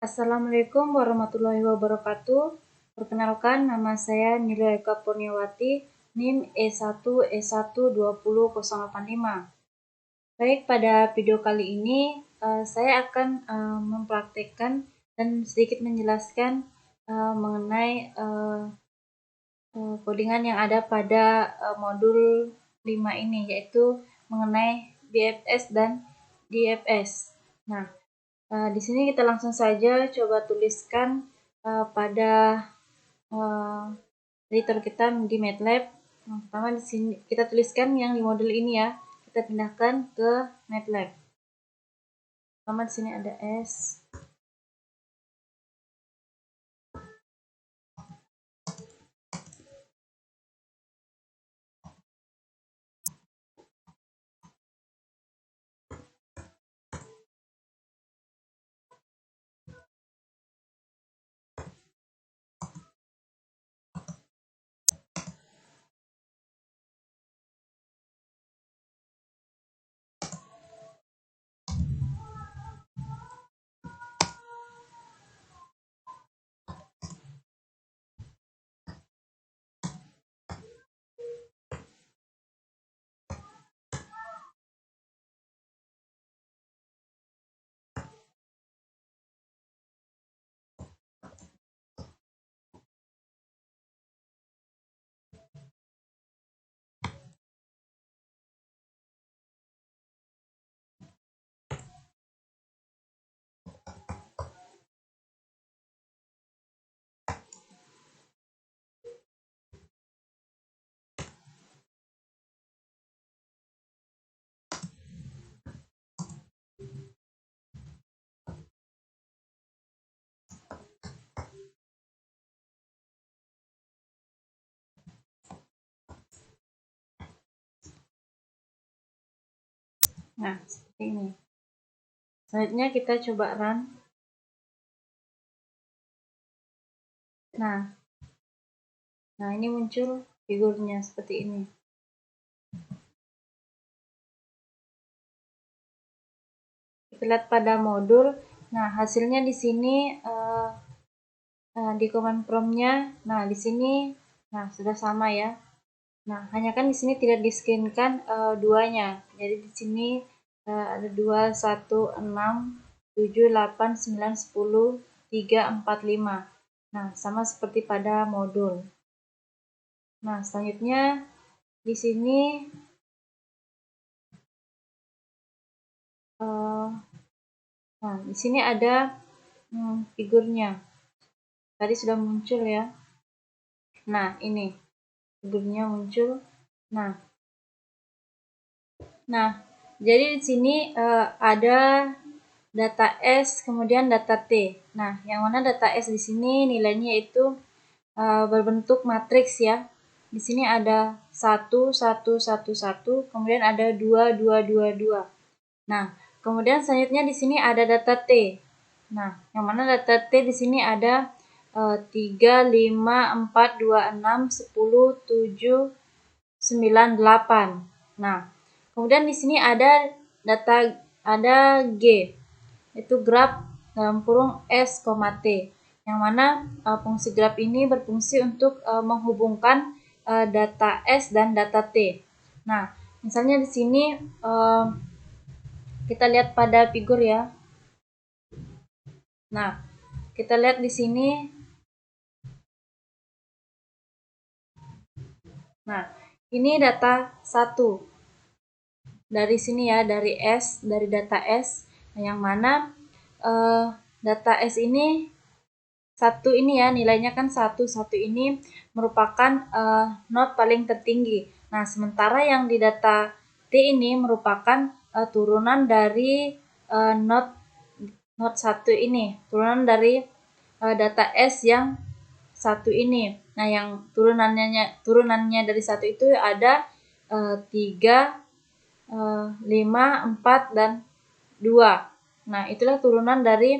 Assalamualaikum warahmatullahi wabarakatuh. Perkenalkan, nama saya Nila Eka Purniawati, NIM E1E12085. Baik, pada video kali ini saya akan mempraktekkan dan sedikit menjelaskan mengenai codingan yang ada pada modul 5 ini, yaitu mengenai BFS dan DFS. Nah, di sini kita langsung saja coba tuliskan pada editor kita di MATLAB. Yang pertama di sini kita tuliskan yang di modul ini ya. Kita pindahkan ke MATLAB. Pertama di sini ada S. Nah, seperti ini. Selanjutnya kita coba run. Nah, ini muncul figurnya seperti ini. Kita lihat pada modul. Nah, hasilnya di sini di command prompt-nya. Nah, di sini sudah sama ya. Nah, hanya kan di sini tidak di-scan-kan duanya. Jadi di sini ada 2, 1, 6, 7, 8, 9, 10, 3, 4, 5. Nah, sama seperti pada modul. Nah, selanjutnya di sini di sini ada figurnya. Tadi sudah muncul ya. Nah, ini figurnya muncul. Nah, jadi di sini ada data S, kemudian data T. Nah, yang mana data S di sini nilainya itu berbentuk matriks ya. Di sini ada 1, 1, 1, 1, kemudian ada 2, 2, 2, 2. Nah, kemudian selanjutnya di sini ada data T. Nah, yang mana data T di sini ada 3, 5, 4, 2, 6, 10, 7, 9, 8. Nah, kemudian di sini ada G, itu graf dalam kurung S, T, yang mana fungsi graf ini berfungsi untuk menghubungkan data S dan data T. Nah, misalnya di sini kita lihat pada figur ya. Nah, kita lihat di sini. Nah, ini data 1. Dari sini ya, dari S, dari data S, yang mana data S ini 1 ini ya, nilainya kan 1 ini merupakan not paling tertinggi. Nah, sementara yang di data T ini merupakan turunan dari not 1 ini, turunan dari data S yang 1 ini. Nah, yang turunannya dari 1 itu ada 3, 5, 4, dan 2. Nah, itulah turunan dari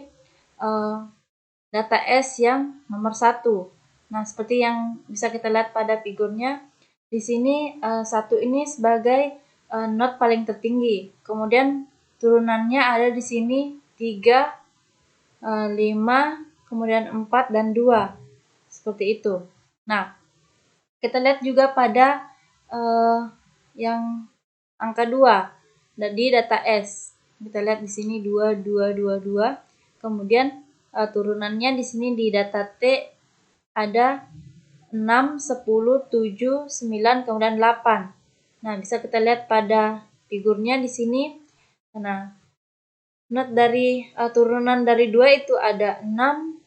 data S yang nomor 1. Nah, seperti yang bisa kita lihat pada figurnya, di sini 1 ini sebagai not paling tertinggi. Kemudian turunannya ada di sini 3, 5, kemudian 4 dan 2. Seperti itu. Nah, kita lihat juga pada yang angka 2 di data S. Kita lihat di sini 2, 2, 2, 2. Kemudian turunannya di sini di data T ada 6, 10, 7, 9, kemudian 8. Nah, bisa kita lihat pada figurnya di sini. Nah, dari turunan dari 2 itu ada 6,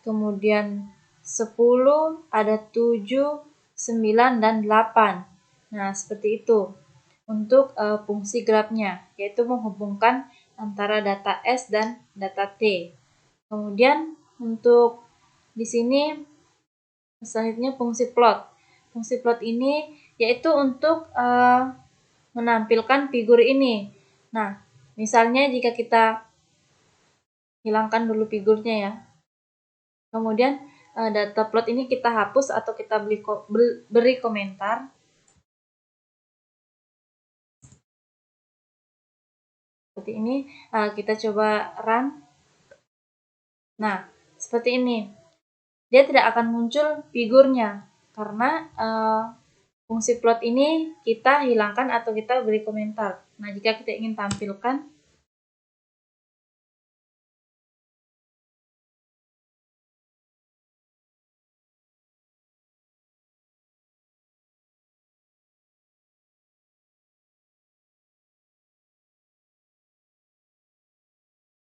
kemudian 10, ada 7, 9, dan 8. Nah, seperti itu untuk fungsi grafnya, yaitu menghubungkan antara data S dan data T. Kemudian untuk di sini selanjutnya fungsi plot. Fungsi plot ini yaitu untuk menampilkan figur ini. Nah, misalnya jika kita hilangkan dulu figurnya ya. Kemudian data plot ini kita hapus atau kita beri komentar. Seperti ini, kita coba run. Nah, seperti ini. Dia tidak akan muncul figurnya karena fungsi plot ini kita hilangkan atau kita beri komentar. Nah, jika kita ingin tampilkan,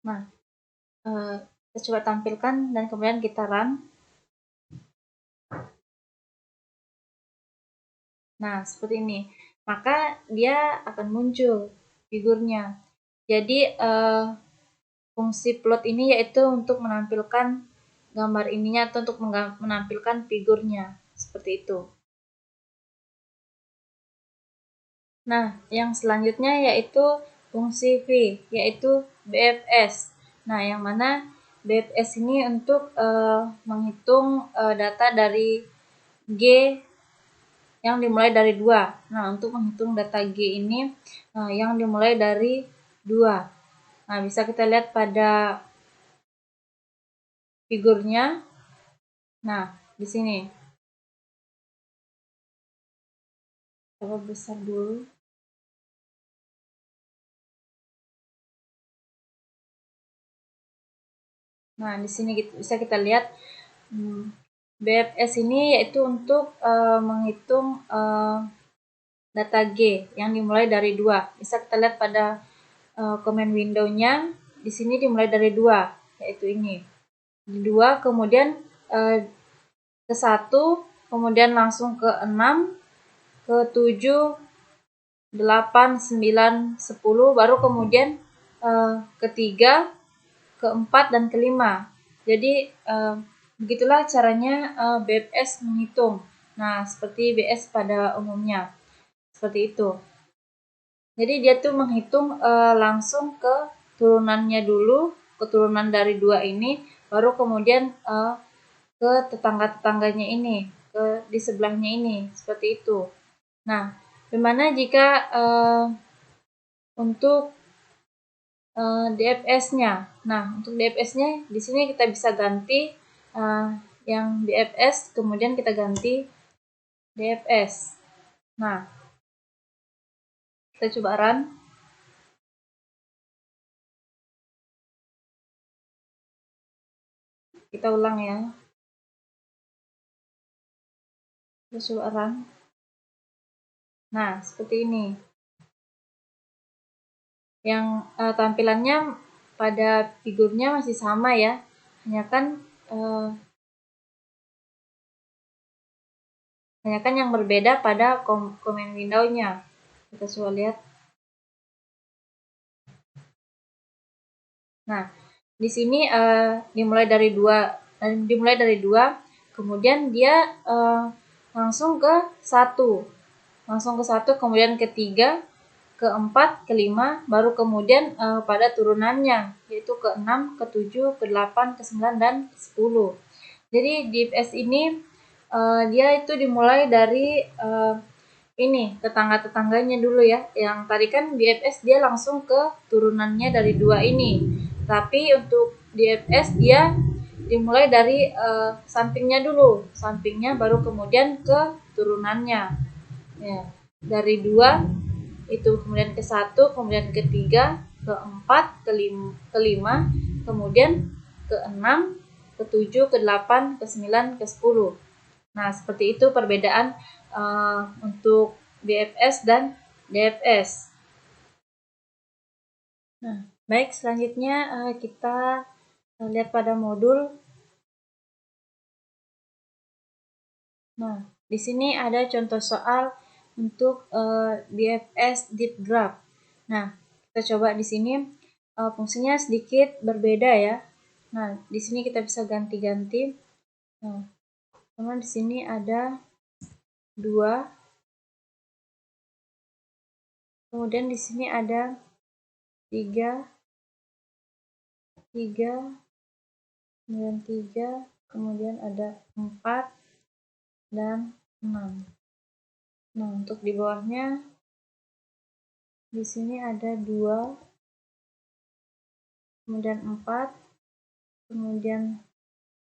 nah, kita coba tampilkan dan kemudian kita run. Nah, seperti ini. Maka dia akan muncul figurnya. Jadi, fungsi plot ini yaitu untuk menampilkan gambar ininya atau untuk menampilkan figurnya. Seperti itu. Nah, yang selanjutnya yaitu fungsi V, yaitu BFS. Nah, yang mana BFS ini untuk menghitung data dari G yang dimulai dari 2. Nah, untuk menghitung data G ini yang dimulai dari 2. Nah, bisa kita lihat pada figurnya. Nah, di sini. Coba besar dulu. Nah, di sini bisa kita lihat BFS ini yaitu untuk menghitung data G yang dimulai dari 2. Bisa kita lihat pada command window-nya, di sini dimulai dari 2, yaitu ini. 2, kemudian ke 1, kemudian langsung ke 6, ke 7, 8, 9, 10, baru kemudian ke 3, ke 4, dan ke 5. Jadi begitulah caranya BFS menghitung. Nah, seperti BS pada umumnya. Seperti itu. Jadi dia tuh menghitung langsung ke turunannya dulu, keturunan dari 2 ini, baru kemudian ke tetangga-tetangganya ini, di sebelahnya ini, seperti itu. Nah, bagaimana jika untuk DFS-nya? Nah, untuk DFS-nya di sini kita bisa ganti yang DFS, kemudian kita ganti DFS. Nah, kita coba run. Kita ulang ya. Kita coba run. Nah, seperti ini. Yang tampilannya pada figurnya masih sama ya. Hanya kan yang berbeda pada command window-nya. Kita coba lihat. Nah, di sini dimulai dari 2, kemudian dia langsung ke 1. Langsung ke 1, kemudian ke 3, ke 4, ke 5, baru kemudian pada turunannya, yaitu ke 6, ke 7, ke 8, ke 9, dan ke 10. Jadi DFS ini dia itu dimulai dari ini tetangga-tetangganya dulu ya. Yang tadi kan DFS dia langsung ke turunannya dari 2 ini. Tapi untuk DFS dia dimulai dari sampingnya dulu, sampingnya baru kemudian ke turunannya. Ya, dari 2 itu kemudian ke 1, kemudian ke 3, ke 4, ke 5, kemudian ke 6, ke 7, ke 8, ke 9, ke 10. Nah, seperti itu perbedaan untuk DFS dan DFS. Nah, baik, selanjutnya kita lihat pada modul. Nah, di sini ada contoh soal untuk DFS Deep Graph. Nah, kita coba di sini fungsinya sedikit berbeda ya. Nah, di sini kita bisa ganti-ganti. Nah, karena di sini ada 2. Kemudian di sini ada 3, kemudian 3, kemudian ada 4 dan 6. Nah, untuk di bawahnya di sini ada 2, kemudian 4, kemudian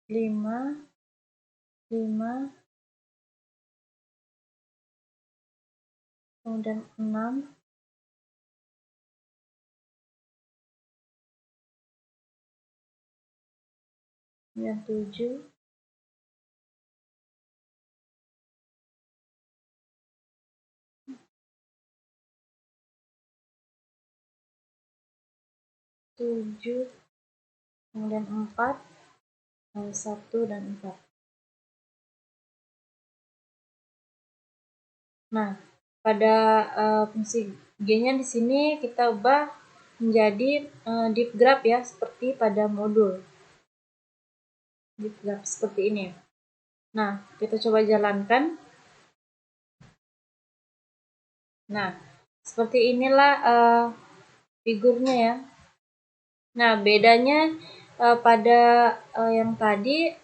5, kemudian 6, kemudian 7, kemudian 4, 1 dan 4. Nah, pada fungsi G-nya di sini kita ubah menjadi deep graph ya, seperti pada modul. Deep graph seperti ini. Nah, kita coba jalankan. Nah, seperti inilah figurnya ya. Nah, bedanya pada yang tadi,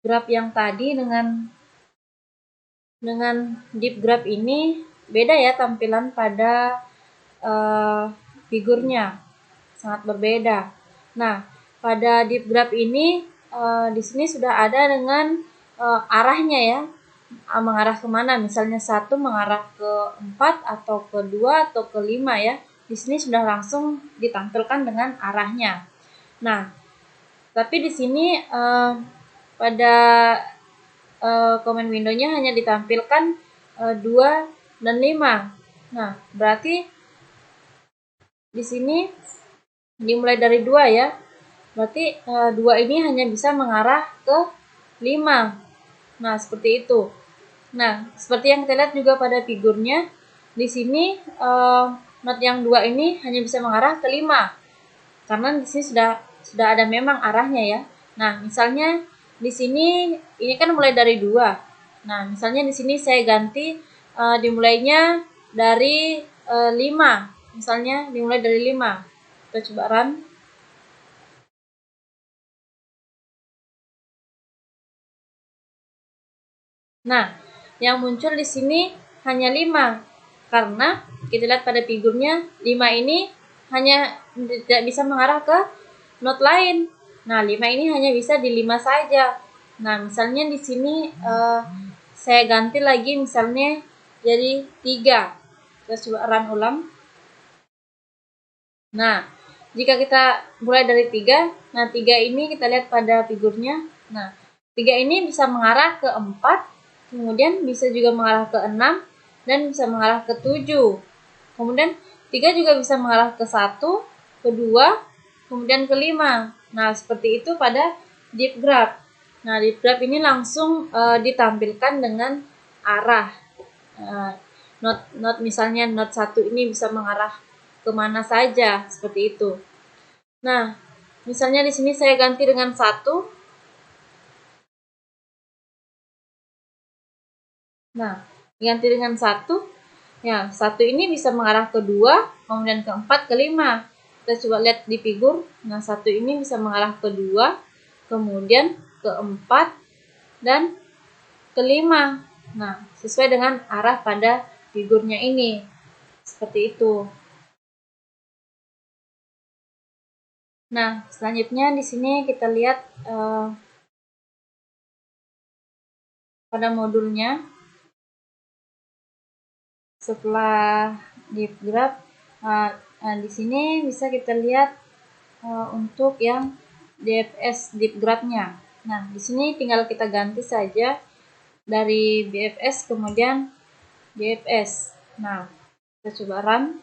graph yang tadi dengan deep graph ini beda ya tampilan pada figurnya, sangat berbeda. Nah, pada deep graph ini di sini sudah ada dengan arahnya ya, mengarah kemana, misalnya 1 mengarah ke 4 atau ke 2 atau ke 5 ya. Di sini sudah langsung ditampilkan dengan arahnya. Nah, tapi di sini pada comment window-nya hanya ditampilkan 2 dan 5. Nah, berarti di sini dimulai dari 2 ya. Berarti 2 ini hanya bisa mengarah ke 5. Nah, seperti itu. Nah, seperti yang kita lihat juga pada figurnya, di sini not yang 2 ini hanya bisa mengarah ke 5. Karena di sini sudah ada memang arahnya ya. Nah, misalnya di sini ini kan mulai dari 2. Nah, misalnya di sini saya ganti dimulainya dari 5. Misalnya dimulai dari 5. Kita coba run. Nah, yang muncul di sini hanya 5. Karena kita lihat pada figurnya 5 ini hanya tidak bisa mengarah ke not lain. Nah, 5 ini hanya bisa di 5 saja. Nah, misalnya di sini saya ganti lagi misalnya jadi 3. Kita coba run ulang. Nah, jika kita mulai dari 3, nah 3 ini kita lihat pada figurnya. Nah, 3 ini bisa mengarah ke 4, kemudian bisa juga mengarah ke 6, dan bisa mengarah ke 7. Kemudian 3 juga bisa mengarah ke 1, ke 2, kemudian ke 5. Nah, seperti itu pada deep graph. Nah, deep graph ini langsung ditampilkan dengan arah. Not misalnya not 1 ini bisa mengarah kemana saja, seperti itu. Nah, misalnya di sini saya ganti dengan 1. Nah, ganti dengan 1. Ya, 1 ini bisa mengarah ke 2, kemudian ke 4, ke 5. Kita coba lihat di figur. Nah, 1 ini bisa mengarah ke 2, kemudian ke 4, dan ke 5. Nah, sesuai dengan arah pada figurnya ini. Seperti itu. Nah, selanjutnya di sini kita lihat pada modulnya. Setelah div graph, di sini bisa kita lihat untuk yang DFS div graph-nya. Nah, di sini tinggal kita ganti saja dari BFS kemudian DFS. Nah, kita coba run.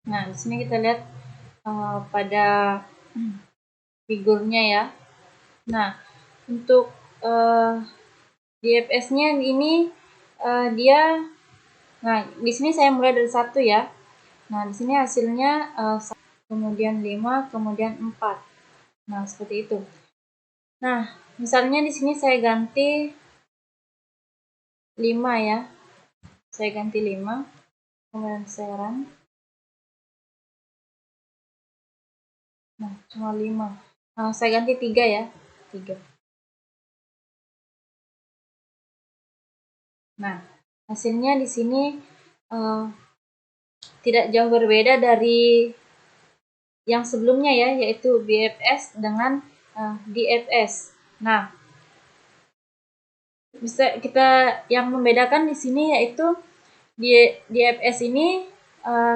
Nah, di sini kita lihat pada figurnya ya. Nah, untuk DFS-nya ini dia, nah di sini saya mulai dari 1 ya. Nah, di sini hasilnya kemudian 5, kemudian 4. Nah, seperti itu. Nah, misalnya di sini saya ganti 5 ya. Saya ganti 5, kemudian saya run. Nah, cuma 5. Nah, saya ganti 3 ya. 3. Nah, hasilnya di sini tidak jauh berbeda dari yang sebelumnya ya, yaitu BFS dengan DFS. Nah, bisa kita yang membedakan di sini yaitu di DFS ini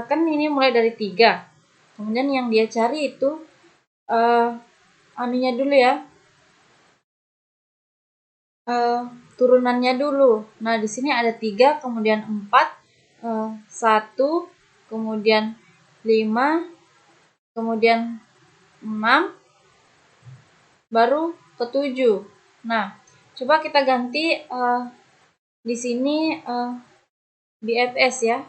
kan ini mulai dari 3. Kemudian yang dia cari itu anunya dulu ya, turunannya dulu. Nah, di sini ada 3, kemudian 4, 1, kemudian 5, kemudian 6, baru ke 7. Nah, coba kita ganti di sini BFS ya.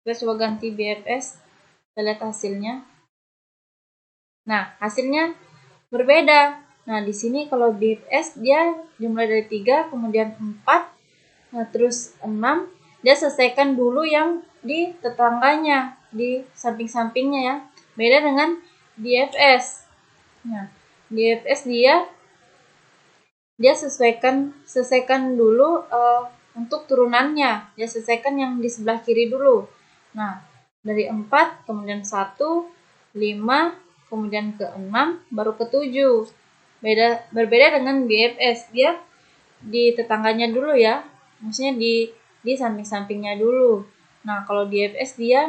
Kita coba ganti BFS, kita lihat hasilnya. Nah, hasilnya berbeda. Nah, di sini kalau BFS dia dimulai dari 3, kemudian 4, nah, terus 6. Dia selesaikan dulu yang di tetangganya, di samping-sampingnya ya. Beda dengan DFS. Nah, DFS dia selesaikan dulu untuk turunannya. Dia selesaikan yang di sebelah kiri dulu. Nah, dari 4, kemudian 1, 5, kemudian ke 6, baru ke 7. Berbeda dengan BFS, dia di tetangganya dulu ya. Maksudnya di samping-sampingnya dulu. Nah, kalau DFS dia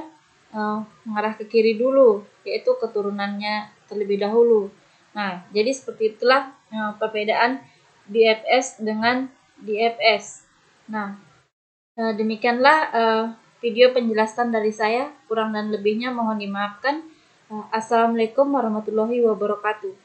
mengarah ke kiri dulu, yaitu keturunannya terlebih dahulu. Nah, jadi seperti itulah perbedaan DFS dengan DFS. Nah, demikianlah video penjelasan dari saya. Kurang dan lebihnya mohon dimaafkan. Assalamualaikum warahmatullahi wabarakatuh.